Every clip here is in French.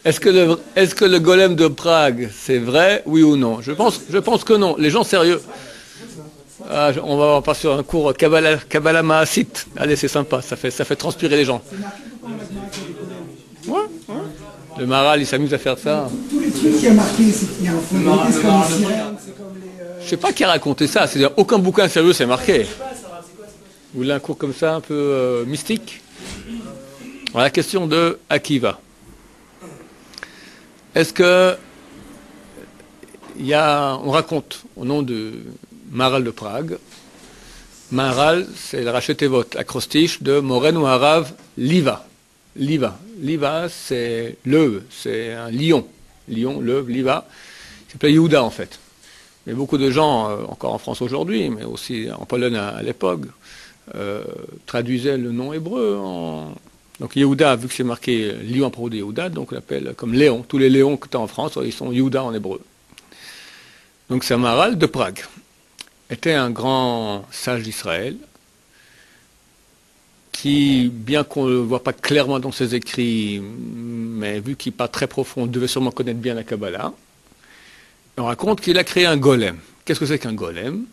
Est-ce que le golem de Prague, c'est vrai, oui ou non? Je pense que non. Les gens sérieux. Ah, on va passer sur un cours Kabbalah Mahasit. Allez, c'est sympa, ça fait transpirer les gens. Ouais, ouais. Le Maharal, il s'amuse à faire ça. Tous les trucs qui a marqué, c'est qu'il y a un fond. C'est comme les sirènes, c'est comme les. Je sais pas qui a raconté ça. C'est-à-dire, aucun bouquin sérieux s'est marqué. Vous voulez un cours comme ça, un peu mystique? Alors, la question de Akiva. Est-ce que on raconte au nom de Maharal de Prague. Maharal, c'est le Rachetevot, acrostiche de Moren ou Harav Liva. Liva, c'est l'œuf, c'est un lion. Lion, l'œuf, Liva. Il s'appelait Yehuda en fait. Il y a beaucoup de gens, encore en France aujourd'hui, mais aussi en Pologne à l'époque, traduisaient le nom hébreu en... Donc Yehuda, vu que c'est marqué lion à propos de Yehuda, donc on l'appelle comme Léon. Tous les Léons que tu as en France, ils sont Yehuda en hébreu. Donc c'est un Maharal de Prague. Était un grand sage d'Israël qui, bien qu'on ne le voit pas clairement dans ses écrits, mais vu qu'il n'est pas très profond, devait sûrement connaître bien la Kabbalah. On raconte qu'il a créé un golem. Qu'est-ce que c'est qu'un golem?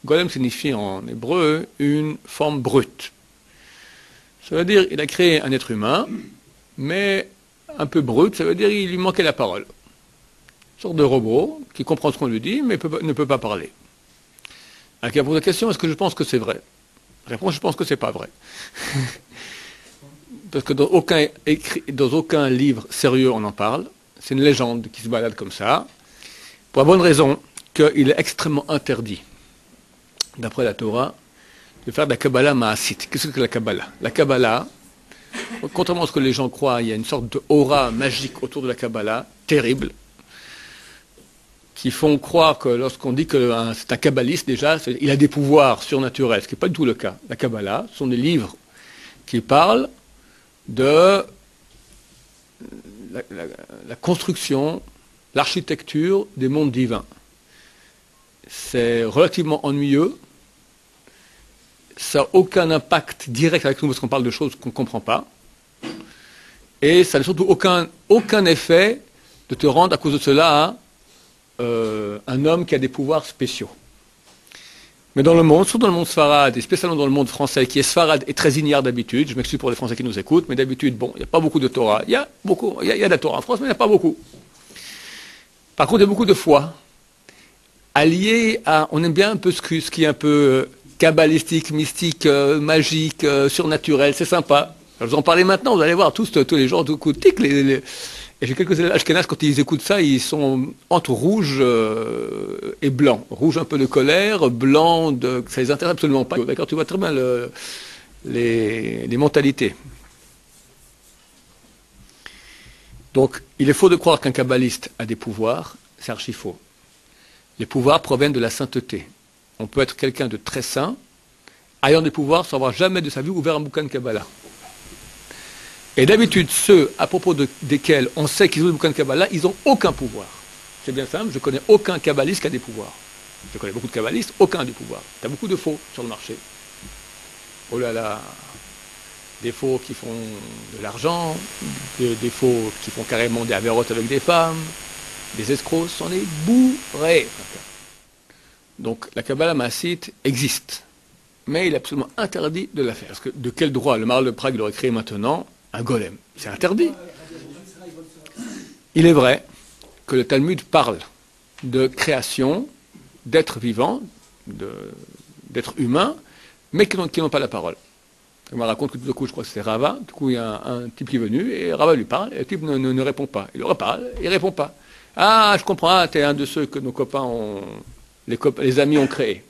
Golem signifie en hébreu une forme brute. Ça veut dire qu'il a créé un être humain, mais un peu brut, ça veut dire qu'il lui manquait la parole. Une sorte de robot qui comprend ce qu'on lui dit, mais ne peut pas parler. Alors, il pose la question, est-ce que je pense que c'est vrai? Réponse, je pense que c'est pas vrai. Parce que dans aucun livre sérieux on en parle. C'est une légende qui se balade comme ça. Pour la bonne raison qu'il est extrêmement interdit, d'après la Torah, de faire de la Kabbalah Mahasit. Qu'est-ce que la Kabbalah? La Kabbalah, contrairement à ce que les gens croient, il y a une sorte d'aura magique autour de la Kabbalah, terrible, qui font croire que lorsqu'on dit que c'est un kabbaliste, déjà, il a des pouvoirs surnaturels, ce qui n'est pas du tout le cas. La Kabbalah, ce sont des livres qui parlent de la construction, l'architecture des mondes divins. C'est relativement ennuyeux, ça n'a aucun impact direct avec nous parce qu'on parle de choses qu'on ne comprend pas, et ça n'a surtout aucun effet de te rendre à cause de cela un homme qui a des pouvoirs spéciaux. Mais dans le monde, surtout dans le monde sfarade, et spécialement dans le monde français, qui est sfarade et très ignare d'habitude, je m'excuse pour les Français qui nous écoutent, mais d'habitude, bon, il n'y a pas beaucoup de Torah. Il y a de la Torah en France, mais il n'y en a pas beaucoup. Par contre, il y a beaucoup de foi. Allié à, on aime bien un peu ce qui est un peu kabbalistique, mystique, magique, surnaturel, c'est sympa. Je vais vous en parler maintenant, vous allez voir, tous les gens, tout coup, tic, et j'ai quelques élèves ashkénazes, quand ils écoutent ça, ils sont entre rouge et blanc. Rouge un peu de colère, blanc, ça les intéresse absolument pas. D'accord, tu vois très bien les mentalités. Donc, il est faux de croire qu'un kabbaliste a des pouvoirs, c'est archi faux. Les pouvoirs proviennent de la sainteté. On peut être quelqu'un de très saint, ayant des pouvoirs sans avoir jamais de sa vie ouvert un bouquin de Kabbalah. Et d'habitude, ceux à propos desquels on sait qu'ils ont des bouquins de Kabbalah, ils n'ont aucun pouvoir. C'est bien simple, je connais aucun kabbaliste qui a des pouvoirs. Je connais beaucoup de kabbalistes, aucun des pouvoirs. Tu as beaucoup de faux sur le marché. Oh là là, des faux qui font de l'argent, des faux qui font carrément des avérotes avec des femmes, des escrocs, c'en est bourré. Donc la Kabbalah Mahasit existe, mais il est absolument interdit de la faire. Parce que de quel droit le Maharal de Prague l'aurait créé maintenant? Un golem. C'est interdit. Il est vrai que le Talmud parle de création, d'êtres vivants, d'êtres humains, mais qui n'ont pas la parole. On me raconte que tout à coup, je crois que c'est Rava, du coup il y a un type qui est venu, et Rava lui parle, et le type ne répond pas. Il lui reparle, il ne répond pas. Ah, je comprends, tu es un de ceux que nos copains les amis ont créés.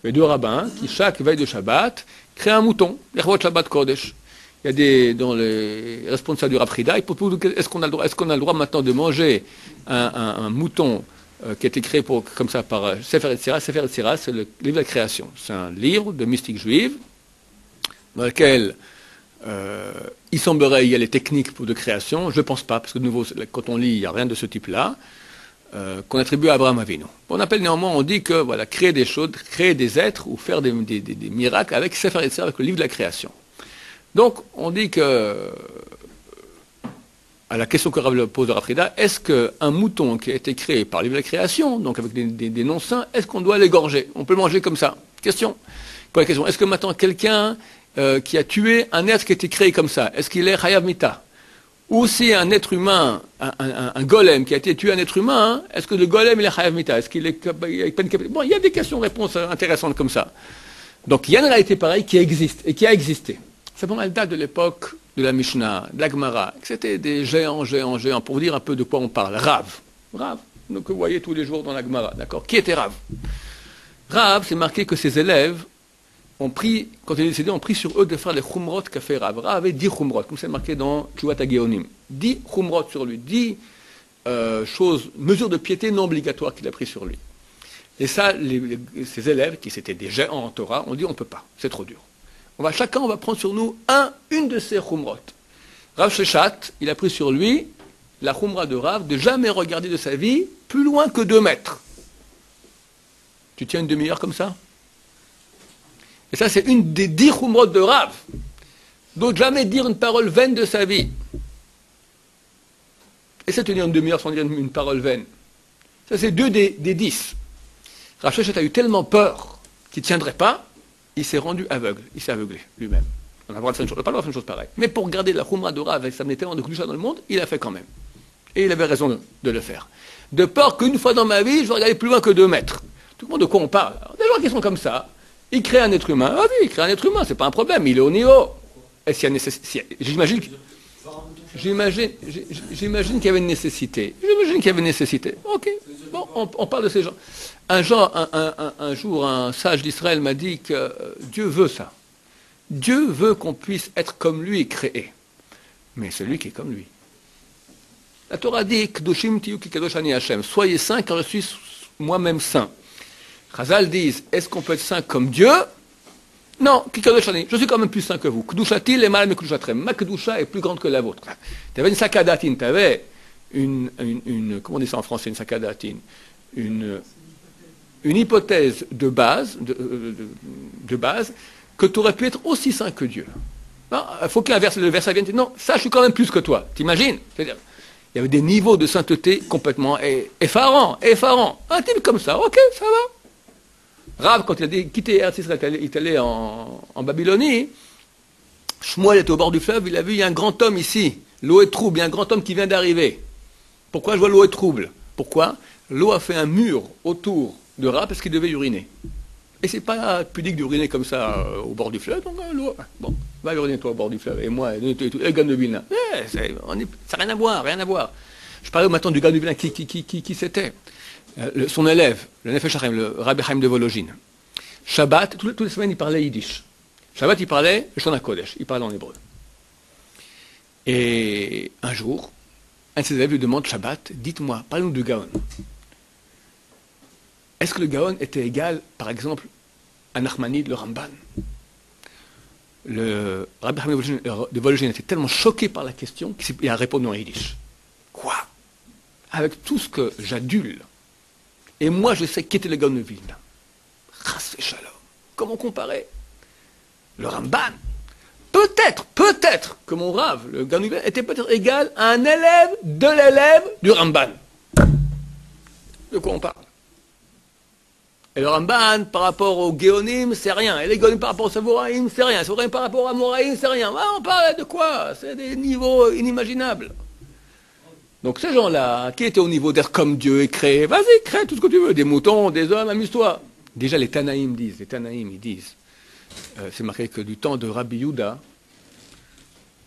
Il y a deux rabbins qui, chaque veille de Shabbat, créent un mouton, l'Ervot Shabbat Kodesh. Il y a dans les responsables du Raprida, est-ce qu'on a le droit maintenant de manger un mouton qui a été créé comme ça par Sefer Yetzirah? Sefer Yetzirah, c'est le livre de la création. C'est un livre de mystique juive dans lequel il semblerait il y a les techniques de création. Je ne pense pas, parce que de nouveau, quand on lit, il n'y a rien de ce type-là, qu'on attribue à Abraham Avinu. On appelle néanmoins, on dit que voilà, créer des choses, créer des êtres ou faire des miracles avec Sefer Yetzirah, avec le livre de la création. Donc, on dit que à la question que Rav pose à Rav Frida, est-ce qu'un mouton qui a été créé par livre de la création, donc avec des noms saints, est-ce qu'on doit l'égorger? On peut le manger comme ça? Question. Pour la question, est-ce que maintenant quelqu'un qui a tué un être qui a été créé comme ça, est-ce qu'il est Chayav Mita? Ou si un être humain, un golem qui a été tué un être humain, est-ce que le golem il est Chayav Mita? Est-ce qu'il est peine capitale? Bon, il y a des questions-réponses intéressantes comme ça. Donc il y a une réalité pareille qui existe et qui a existé. Simplement, elle date de l'époque de la Mishnah, de la Gemara, que c'était des géants, pour vous dire un peu de quoi on parle. Rav, donc que vous voyez tous les jours dans la Gemara, d'accord? Qui était Rav? Rav, c'est marqué que ses élèves ont pris, quand il est décédé, ont pris sur eux de faire les chumrot qu'a fait Rav. Rav avait 10 chumrot, comme c'est marqué dans Tchouvat HaGeonim. 10 chumrot sur lui, 10 mesures de piété non obligatoires qu'il a pris sur lui. Et ça, ses élèves, qui étaient des géants en Torah, ont dit on ne peut pas, c'est trop dur. Chacun, on va prendre sur nous une de ces chumrot. Rav Sheshat, il a pris sur lui la chumra de Rav de jamais regarder de sa vie plus loin que 2 mètres. Tu tiens une demi-heure comme ça? Et ça, c'est une des 10 chumrot de Rav. Donc, jamais dire une parole vaine de sa vie. Et ça, tenir une demi-heure sans dire une parole vaine. Ça, c'est 2 des 10. Rav Sheshat a eu tellement peur qu'il ne tiendrait pas, il s'est rendu aveugle. Il s'est aveuglé lui-même. On n'a pas le droit de faire une chose pareille. Mais pour garder la chumra de Rav, avec ça menait tellement de kudusha dans le monde, il a fait quand même. Et il avait raison de le faire. De peur qu'une fois dans ma vie, je vais regarder plus loin que 2 mètres. Tout le monde de quoi on parle? Alors, des gens qui sont comme ça, ils créent un être humain. Ah oui, ils créent un être humain, c'est pas un problème, il est au niveau. Et s'il y a nécessité, j'imagine qu'il y avait une nécessité. Ok, bon, on parle de ces gens. Un jour, un sage d'Israël m'a dit que Dieu veut ça. Dieu veut qu'on puisse être comme lui et créer. Mais celui qui est comme lui. La Torah dit, Kedoshim tiyu ki kadosh ani Hashem. Soyez saints car je suis moi-même saint. Chazal disent, est-ce qu'on peut être saint comme Dieu? Non, ki kadosh ani. Je suis quand même plus saint que vous. Kedushati le mal me kedushatrem. Ma kedusha est plus grande que la vôtre. Tu avais une sakadatine, tu avais comment on dit ça en français, une sakadatine? Une hypothèse de base, que tu aurais pu être aussi saint que Dieu. Il faut que le verset vienne dire, non, ça je suis quand même plus que toi. T'imagines? C'est-à-dire, il y avait des niveaux de sainteté complètement effarants. Un type comme ça, ok, ça va. Rav, quand il a quitté Eretz Israël, il est allé en Babylonie, Shmuel était au bord du fleuve, il a vu, il y a un grand homme ici, l'eau est trouble, il y a un grand homme qui vient d'arriver. Pourquoi je vois l'eau est trouble? Pourquoi? L'eau a fait un mur autour de Rav parce qu'il devait uriner. Et c'est pas pudique d'uriner comme ça au bord du fleuve, donc l'eau, bon, va uriner toi au bord du fleuve, et moi, et le gars de Vilna. Ça n'a rien à voir. Je parlais maintenant du gars de Vilna, qui c'était? Son élève, le Nefesh Hachaim, le Rabbi Chaim de Volojine. Shabbat, toutes les semaines, il parlait yiddish. Shabbat, il parlait le Shon HaKodesh, il parlait en hébreu. Et un jour, un de ses élèves lui demande, Shabbat, dites-moi, parlez-nous du Gaon. Est-ce que le Gaon était égal, par exemple, à Nachmanide, le Ramban? Le Rabbi Chaim de Volojine était tellement choqué par la question qu'il a répondu en yiddish. Quoi? Avec tout ce que j'adule, et moi je sais qui était le Gaon de Vilna. Chas v'shalom. Comment comparer? Le Ramban, peut-être que mon Rav, le Gaon de Vilna, était peut-être égal à un élève de l'élève du Ramban. De quoi on parle? Et le Ramban, par rapport au Géonim, c'est rien. Et les Géonim, par rapport au Savoraïm, c'est rien. Savoraïm, par rapport à Moraïm, c'est rien. Ah, on parle de quoi? C'est des niveaux inimaginables. Donc ces gens-là, qui étaient au niveau d'être comme Dieu et créer, vas-y, crée tout ce que tu veux. Des moutons, des hommes, amuse-toi. Déjà, les Tanaïm, ils disent, c'est marqué que du temps de Rabbi Yehuda,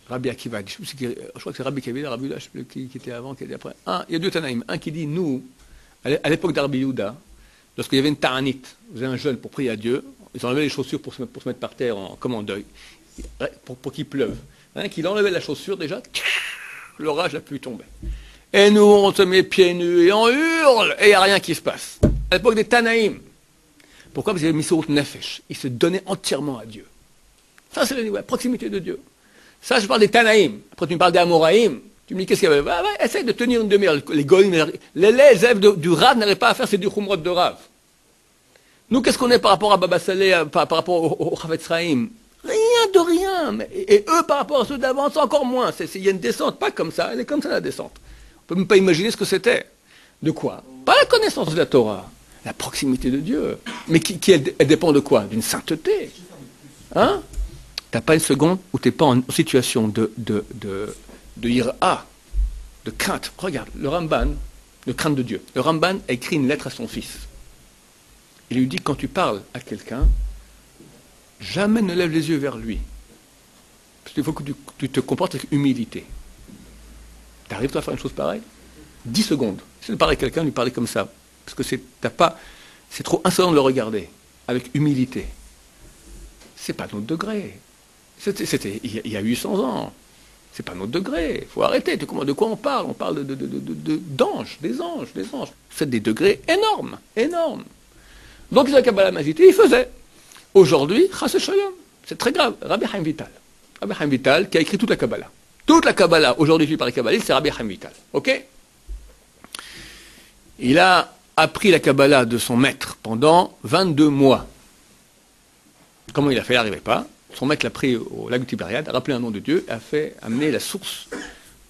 Rabbi Akiva, je crois que c'est Rabbi Akiva, Rabbi Yehuda, je ne sais plus qui était avant, qui était après. Il y a 2 Tanaïm. Un qui dit, nous, à l'époque d'Rabbi Yehuda, lorsqu'il y avait une ta'anit, vous avez un jeune pour prier à Dieu, ils enlevaient les chaussures pour se mettre par terre comme en deuil, pour qu'il pleuve. Un qui enlevait la chaussure déjà, l'orage a pu tomber. Et nous, on se met pieds nus et on hurle, et il n'y a rien qui se passe. À l'époque des Tanaïm. Pourquoi? Parce qu'ils avaient mis sur Nefesh. Ils se donnaient entièrement à Dieu. Ça, c'est la proximité de Dieu. Ça, je parle des Tanaïm. Après, tu me parles des Amoraïm. Tu me dis qu'est-ce qu'il y avait? Essaye de tenir une demi-heure. Les Goïm, les élèves du Rav n'arrivent pas à faire, c'est du Khumrot de Rav. Nous, qu'est-ce qu'on est par rapport à Baba Saleh, par rapport au Chavetz Chaim? Rien de rien. Et eux, par rapport à ceux d'avant, c'est encore moins. Il y a une descente, pas comme ça. Elle est comme ça, la descente. On ne peut même pas imaginer ce que c'était. De quoi? Pas la connaissance de la Torah, la proximité de Dieu. Mais elle dépend de quoi? D'une sainteté. Hein? T'as pas une seconde où tu n'es pas en situation de ira, de crainte. Regarde, le Ramban, de crainte de Dieu. Le Ramban a écrit une lettre à son fils. Il lui dit, quand tu parles à quelqu'un, jamais ne lève les yeux vers lui. Parce qu'il faut que tu te comportes avec humilité. Tu arrives toi à faire une chose pareille? 10 secondes. Si tu parles à quelqu'un, lui parler comme ça. Parce que c'est trop insolent de le regarder. Avec humilité. C'est pas notre degré. C'était il y a 800 ans. C'est pas notre degré. Il faut arrêter. De quoi on parle? On parle d'anges, des anges. C'est des degrés énormes. Énormes. Donc, ils ont la Kabbalah Mazité, ils faisaient. Aujourd'hui, c'est très grave. Rabbi Chaim Vital. Rabbi Chaim Vital qui a écrit toute la Kabbalah. Toute la Kabbalah, aujourd'hui écrite par les Kabbalistes, c'est Rabbi Chaim Vital. Ok? Il a appris la Kabbalah de son maître pendant 22 mois. Comment il a fait? Il n'arrivait pas. Son maître l'a pris au lac du Tibériade, a rappelé un nom de Dieu, a fait amener la source,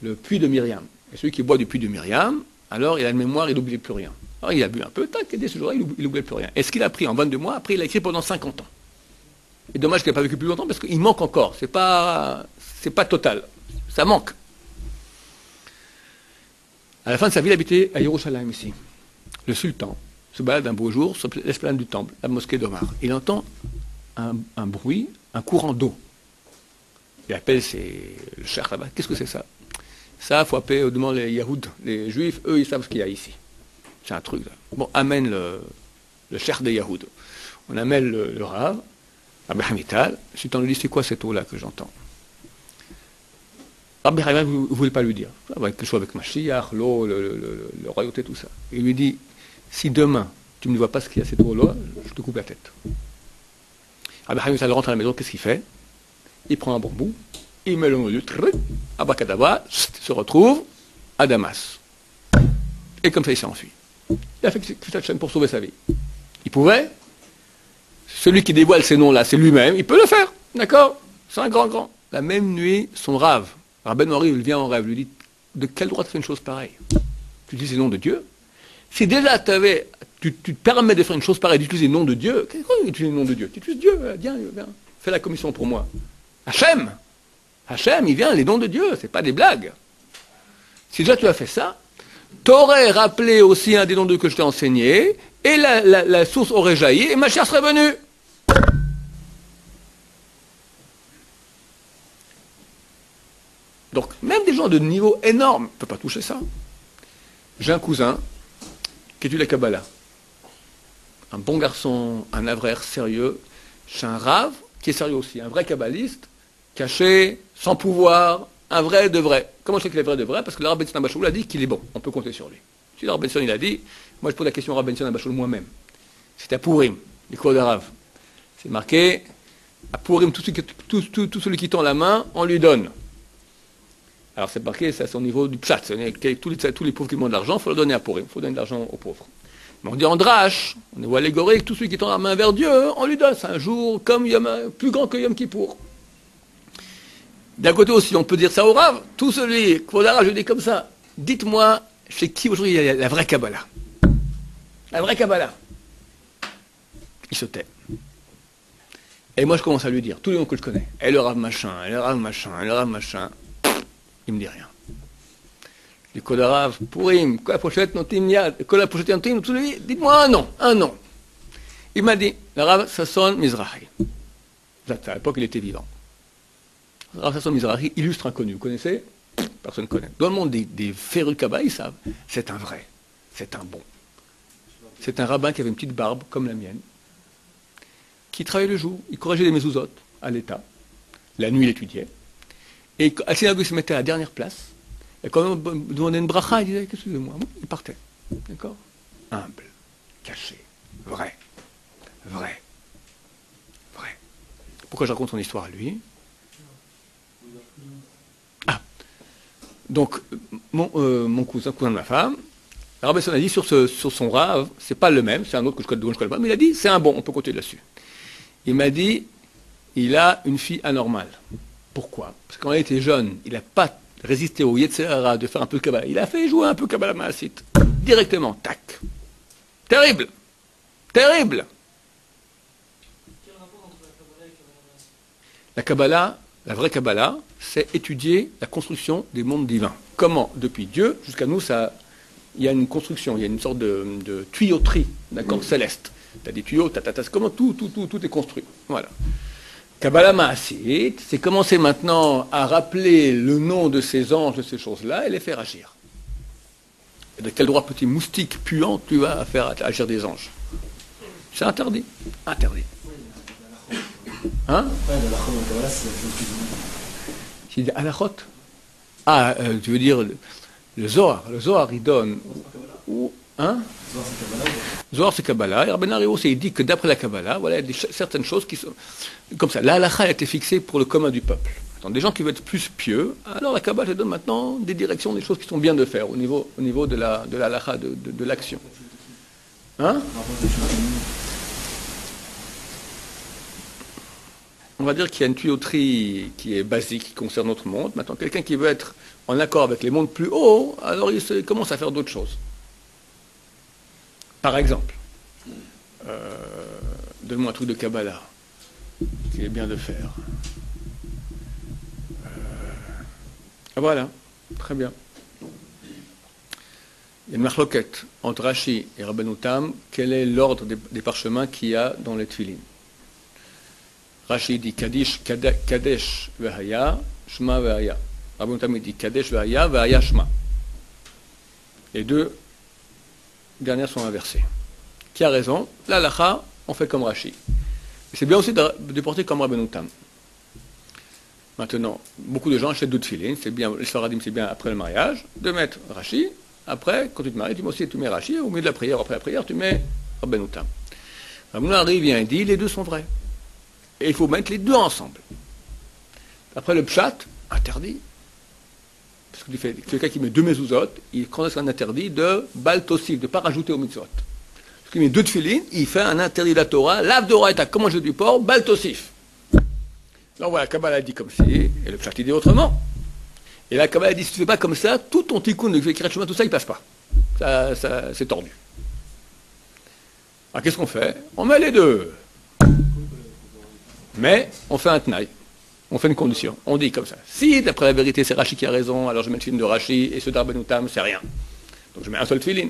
le puits de Myriam. Et celui qui boit du puits de Myriam, alors il a une mémoire, il n'oublie plus rien. Alors il a bu un peu, tac, et dès ce jour-là, il n'oublie plus rien. Et ce qu'il a appris en 22 mois, après il a écrit pendant 50 ans. Et dommage qu'il n'ait pas vécu plus longtemps parce qu'il manque encore. C'est pas total. Ça manque. À la fin de sa vie, il habitait à Yerushalayim ici. Le sultan se balade un beau jour sur l'esplanade du temple, la mosquée d'Omar. Il entend un bruit, un courant d'eau. Il appelle le cheikh là-bas. Qu'est-ce que c'est ça? Ça, il faut appeler au-devant les Yahoud, les Juifs. Eux, ils savent ce qu'il y a ici. C'est un truc là. Bon, amène le cheikh des Yahoud. On amène le Rav, Rabbi Chaim Vital. Le sultan lui dit, c'est quoi cette eau-là que j'entends? Rabbi Chaim, vous ne voulez pas lui dire. Quelque chose avec Mashiach, l'eau, le royauté, tout ça. Il lui dit, si demain, tu ne vois pas ce qu'il y a cette eau-là, je te coupe la tête. Rabbi Chaim Vital rentre à la maison, qu'est-ce qu'il fait? Il prend un bambou, il met le nom du abracadabra, se retrouve à Damas. Et comme ça, il s'est enfui. Il a fait cette chaîne pour sauver sa vie. Il pouvait. Celui qui dévoile ces noms-là, c'est lui-même. Il peut le faire. D'accord? C'est un grand. La même nuit, son rave, Rabbi Henri, il vient en rêve, lui dit, de quel droit tu fais une chose pareille? Tu utilises le nom de Dieu? Si déjà tu te permets de faire une chose pareille, d'utiliser le nom de Dieu, qu'est-ce que tu utilises le nom de Dieu? Tu utilises Dieu, viens, fais la commission pour moi. Hachem, il vient, les noms de Dieu, c'est pas des blagues. Si déjà tu as fait ça, t'aurais rappelé aussi un des noms de Dieu que je t'ai enseigné, et la source aurait jailli, et ma chair serait venue. Donc, même des gens de niveau énorme ne peuvent pas toucher ça. J'ai un cousin qui étudie la Kabbalah. Un bon garçon, un avraire sérieux. J'ai un rave qui est sérieux aussi, un vrai kabbaliste, caché, sans pouvoir, un vrai de vrai. Comment je sais qu'il est vrai de vrai? Parce que le Rabbi Benson Abashoul a dit qu'il est bon, on peut compter sur lui. Si le Rabbi Benson il a dit, moi je pose la question au Rabbi Benson Abashoul moi-même. C'est à Pourim, les cours de Rav. C'est marqué, à Pourim, tout celui qui tend la main, on lui donne. Alors c'est marqué, c'est à son niveau du pshat. Tous les pauvres qui demandent de l'argent, il faut leur donner à Pourim, il faut donner de l'argent aux pauvres. Mais on dit en drache, on est allégorique, tout celui qui tend la main vers Dieu, on lui donne. C'est un jour comme plus grand que Yom Kippour. D'un côté aussi, on peut dire ça au Rav, tout celui, je dis comme ça, dites-moi, chez qui aujourd'hui il y a la vraie Kabbalah? La vraie Kabbalah. Il se tait. Et moi je commence à lui dire, tous les noms que je connais, et le Rav machin, et le Rav machin, et le Rav machin, il me dit rien. Les Kodarav, Pourim, quoi la pochette, non timnia, quoi la pochette, non tim, tout lui, dites-moi un nom. Il m'a dit, le Rav Sasson Mizrahi. À l'époque, il était vivant. Le Rav Sasson Mizrahi, illustre inconnu, vous connaissez? Personne ne connaît. Dans le monde des férus Kabbalah, ils savent. C'est un vrai, c'est un bon. C'est un rabbin qui avait une petite barbe, comme la mienne, qui travaillait le jour, il corrigeait les mezuzot à l'État. La nuit, il étudiait. Et à la synagogue, il se mettait à la dernière place. Et quand on demandait une bracha, il disait, excusez-moi, il partait. D'accord? Humble, caché, vrai. Pourquoi je raconte son histoire à lui? Ah. Donc, mon cousin de ma femme, le Rabbi Besson a dit sur son rave, c'est pas le même, c'est un autre dont je ne connais pas, mais il a dit, c'est un bon, on peut compter là-dessus. Il m'a dit, il a une fille anormale. Pourquoi? Parce que quand il était jeune, il n'a pas résisté au Yetzer Hara de faire un peu de Kabbalah. Il a fait jouer un peu Kabbalah Maasit. Directement, tac. Terrible. Terrible. La Kabbalah, la vraie Kabbalah, c'est étudier la construction des mondes divins. Comment, depuis Dieu jusqu'à nous, il y a une construction, il y a une sorte de tuyauterie, d'accord, céleste. Tu as des tuyaux, comment tout est construit. Voilà. Kabbalah Maasit, c'est commencer maintenant à rappeler le nom de ces anges, de ces choses-là, et les faire agir. Et de quel droit, petit moustique puant, tu vas faire agir des anges? C'est interdit. Interdit. Hein? C'est des halachot. Ah, tu veux dire le Zohar. Le Zohar, il donne. Hein? Zohar, c'est Kabbalah. Et Rabbeinu aussi, il dit que d'après la Kabbalah, voilà, il y a certaines choses qui sont. Comme ça, la halacha a été fixée pour le commun du peuple. Donc, des gens qui veulent être plus pieux, alors la Kabbalah te donne maintenant des directions, des choses qui sont bien de faire au niveau de la halacha, de l'action. Hein? On va dire qu'il y a une tuyauterie qui est basique, qui concerne notre monde. Maintenant, quelqu'un qui veut être en accord avec les mondes plus hauts, alors il commence à faire d'autres choses. Par exemple, donne-moi un truc de Kabbalah qu'il est bien de faire. Voilà, très bien. Il y a une marloquette entre Rashi et Rabbeinu Tam. Quel est l'ordre des parchemins qu'il y a dans les Tfilin? Rashi dit Kadesh Vehaya, Shema Vehaya. Rabbeinu Tam dit Kadesh Vehaya, Vehaya Shema. Les deux dernières sont inversées. Qui a raison? La halacha, on fait comme Rashi. C'est bien aussi de porter comme Rabbeinu Tam. Maintenant, beaucoup de gens achètent d'autres filines, c'est bien, les Sfaradim, c'est bien après le mariage, de mettre Rashi. Après, quand tu te maries, tu mets Rashi, au milieu de la prière, après la prière, tu mets Rabbeinu Tam. Rabbeinu arrive, vient et dit, les deux sont vrais. Et il faut mettre les deux ensemble. Après le pshat, interdit. Parce que quelqu'un qui met deux mezuzot, il connaît un interdit de bal tosif, de ne pas rajouter au mitzvot. Parce qu'il met deux tefilines, il fait un interdit de la Torah, lav d'ora et à comment manger du porc, bal tosif. Donc voilà, Kabbalah dit comme si, et le pshat il dit autrement. Et la Kabbalah dit, si tu ne fais pas comme ça, tout ton tikkun de Kirat Shema, tout ça, il ne passe pas. Ça, c'est tordu. Alors qu'est-ce qu'on fait? On met les deux. Mais on fait un tnaï. On fait une condition. On dit comme ça. Si, d'après la vérité, c'est Rashi qui a raison, alors je mets le tefilin de Rashi, et ce d'Rabbeinu Tam, c'est rien. Donc je mets un seul tefilin.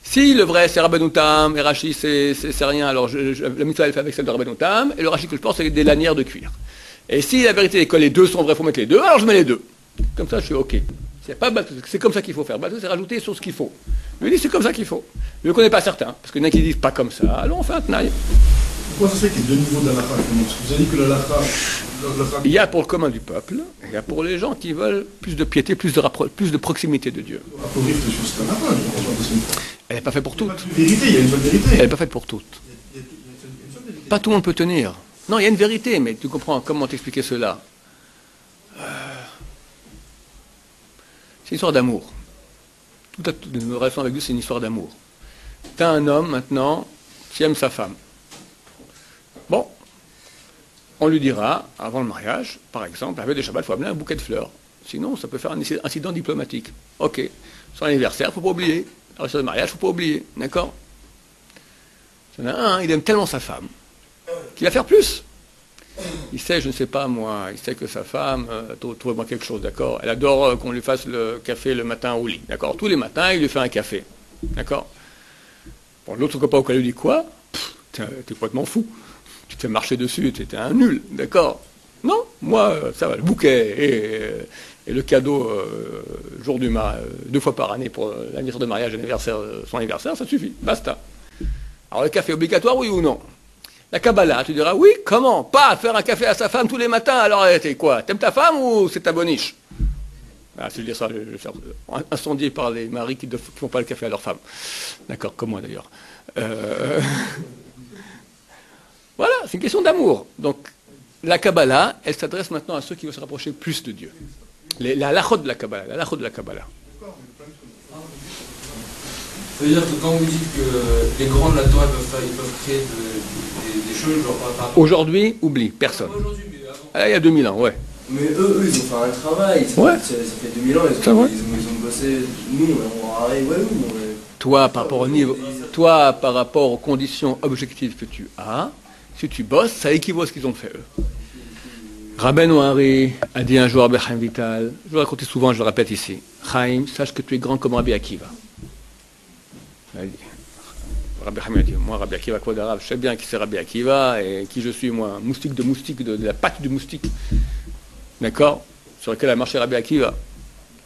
Si le vrai, c'est Rabbeinu Tam, et Rashi, c'est rien, alors la mitzvah, elle fait avec celle de Rabbeinu Tam, et le Rashi que je porte, c'est des lanières de cuir. Et si la vérité est que les deux sont vrais, il faut mettre les deux, alors je mets les deux. Comme ça, je suis OK. C'est comme ça qu'il faut faire. Baltou, c'est rajouter sur ce qu'il faut. Lui dit, c'est comme ça qu'il faut. Je ne connais pas certains, parce qu'il y en a qui disent pas comme ça, alors on fait un tnaï. Pourquoi ça se fait qu'il y a deux niveaux d'halakha? Parce que vous avez dit que l'halakha... Il y a pour le commun du peuple, il y a pour les gens qui veulent plus de piété, plus de proximité de Dieu. Elle n'est pas faite pour toutes. Il y a une seule vérité. Elle n'est pas faite pour toutes. Pas tout le monde peut tenir. Non, il y a une vérité, mais tu comprends comment t'expliquer cela? C'est une histoire d'amour. Toute une relation avec Dieu, c'est une histoire d'amour. Tu as un homme maintenant qui aime sa femme. Bon, on lui dira, avant le mariage, par exemple, avec des Shabbat, il faut amener un bouquet de fleurs. Sinon, ça peut faire un incident diplomatique. Ok, son anniversaire, il ne faut pas oublier. Alors, sur le mariage, il ne faut pas oublier. D'accord? Il y en a un, il aime tellement sa femme qu'il va faire plus. Il sait, je ne sais pas moi, il sait que sa femme, trouve-moi quelque chose, d'accord? Elle adore qu'on lui fasse le café le matin au lit, d'accord? Tous les matins, il lui fait un café, d'accord? Bon, l'autre copain au cas lui dit quoi? T'es complètement fou. Tu te fais marcher dessus, tu étais un nul, d'accord? Non, moi, ça va, le bouquet et le cadeau jour du mariage, 2 fois par année pour l'anniversaire de mariage, son anniversaire, ça suffit, basta. Alors le café obligatoire, oui ou non? La Kabbalah, tu diras, oui, comment? Pas faire un café à sa femme tous les matins, alors t'es quoi? T'aimes ta femme ou c'est ta boniche? Ah, si je dis ça, je vais faire incendier par les maris qui ne font pas le café à leur femme. D'accord, comme moi d'ailleurs. Voilà, c'est une question d'amour. Donc, la Kabbalah, elle s'adresse maintenant à ceux qui veulent se rapprocher plus de Dieu. La halachot de la Kabbalah, la halachot de la Kabbalah. Ça veut dire que quand vous dites que les grands de la Torah ils peuvent créer des chaud, genre pas. Aujourd'hui, oublie, personne. Pas aujourd'hui, mais avant. Ah, il y a 2000 ans, ouais. Mais eux, ils ont fait un travail. Ouais. Ça fait 2000 ans, C'est vrai. ils ont bossé. Nous, on arrive, ouais, nous, Toi, par rapport au niveau, toi, par rapport aux conditions objectives que tu as, si tu bosses, ça équivaut à ce qu'ils ont fait eux. Rabbeinu Hari a dit un jour à Rabbi Chaim Vital, je le raconte souvent, je le répète ici, Chaim, sache que tu es grand comme Rabbi Akiva. Rabbi Chaim a dit, moi Rabbi Akiva, quoi d'arabe, je sais bien qui c'est Rabbi Akiva et qui je suis, moi, moustique de moustique, de la patte du moustique. D'accord? Sur lequel a marché Rabbi Akiva.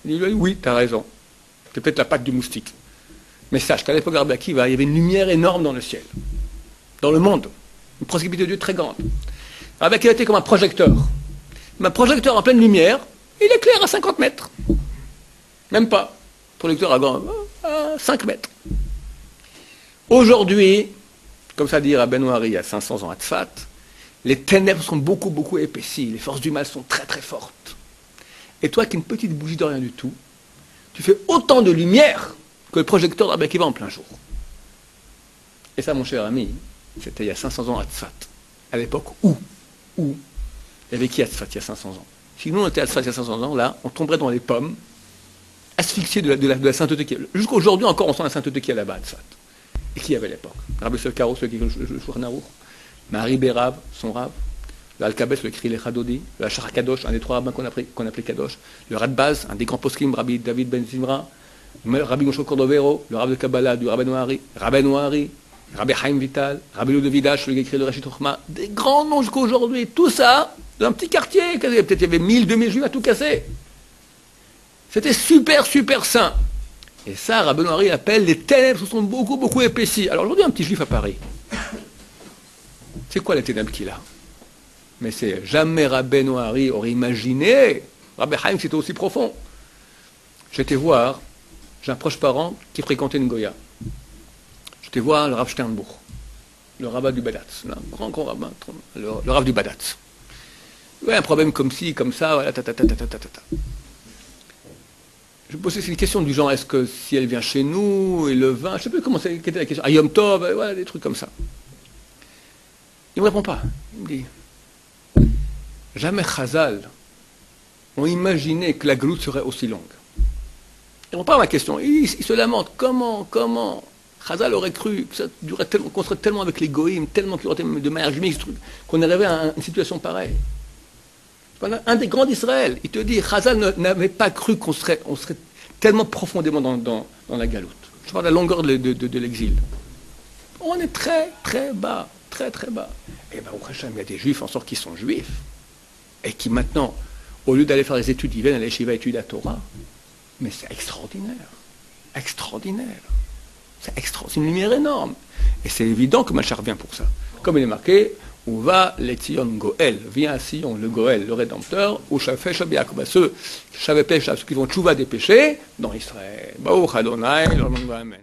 Il lui a dit, oui, tu as raison. C'est peut-être la patte du moustique. Mais sache qu'à l'époque de Rabbi Akiva, il y avait une lumière énorme dans le ciel, dans le monde, une proximité de Dieu très grande. Rabbi Akiva était comme un projecteur. Un projecteur en pleine lumière, il éclaire à 50 mètres. Même pas. Projecteur à 5 mètres. Aujourd'hui, comme ça dit Rabbeinu Hari il y a 500 ans à Tzfat, les ténèbres sont beaucoup, beaucoup épaissies. Les forces du mal sont très, très fortes. Et toi, qui es une petite bougie de rien du tout, tu fais autant de lumière que le projecteur de Rabbi Akiva en plein jour. Et ça, mon cher ami, c'était il y a 500 ans à Tzfat. À l'époque où il y avait qui à Tzfat il y a 500 ans? Si nous on était à Tzfat il y a 500 ans, là, on tomberait dans les pommes, asphyxiés de la sainteté qui est. Jusqu'à aujourd'hui encore, on sent la sainteté qui est là-bas à Tzfat. Et qui y avait à l'époque? Rabbi Sekaro, ceux qui le Shulchan Aruch, Marie Bérav, son Rav, le Al-Kabes, le Kri Lechadodi, le Hachar Kadosh, un des trois rabbins qu'on appelait Kadosh, le Radbaz, un des grands poskim, Rabbi David Ben Zimra, Rabbi Moshe Cordovero, le Rav de Kabbalah du Rabbeinu Hari, Rabbi Chaim Vital, Rabbi Lou de Vidash, le écrit le Rachid Chochma, des grands noms jusqu'à aujourd'hui, tout ça, dans un petit quartier, peut-être il y avait 1000, 2000 juifs à tout casser. C'était super, super sain. Et ça, Rabbeinu Hari appelle les ténèbres se sont beaucoup, beaucoup épaissies. Alors aujourd'hui, un petit juif à Paris, c'est quoi les ténèbres qu'il a? Mais c'est jamais Rabbeinu Hari aurait imaginé, Rabbi Chaim c'était aussi profond. J'étais voir, j'ai un proche parent qui fréquentait une Goya. J'étais voir le Rav Sternbourg, le rabbin du Badatz, un grand rabbin, le Rav du Badatz. Il y a un problème comme ci, comme ça, voilà, Je me posais une question du genre, est-ce que si elle vient chez nous, et le vin, je ne sais plus comment c'était la question, Yom Tov, voilà, des trucs comme ça. Il ne me répond pas. Il me dit, jamais Chazal ont imaginé que la galoute serait aussi longue. Il ne répond pas à ma question. Il se lamente. Comment Chazal aurait cru que ça durait tellement, qu'on serait tellement avec les goïms, tellement qu'il y aurait de manière mixte, qu'on arriverait à une situation pareille. Un des grands d'Israël, il te dit, Chazal n'avait pas cru qu'on serait tellement profondément dans la galoute. Je parle de la longueur de l'exil. On est très, très bas, très, très bas. Et bien, au Hachem, il y a des juifs en sorte qui sont juifs, et qui maintenant, au lieu d'aller faire les études, ils viennent à l'Yeshiva étudier la Torah. Mais c'est extraordinaire. Extraordinaire. C'est une lumière énorme. Et c'est évident que Machar vient pour ça. Comme il est marqué, où va les Tzion Goël, vient à Sion le Goël, le Rédempteur, ou Shafé Shabiak, ceux qui vont tchouva des péchés dans Israël. Baruch Adonai, Amen.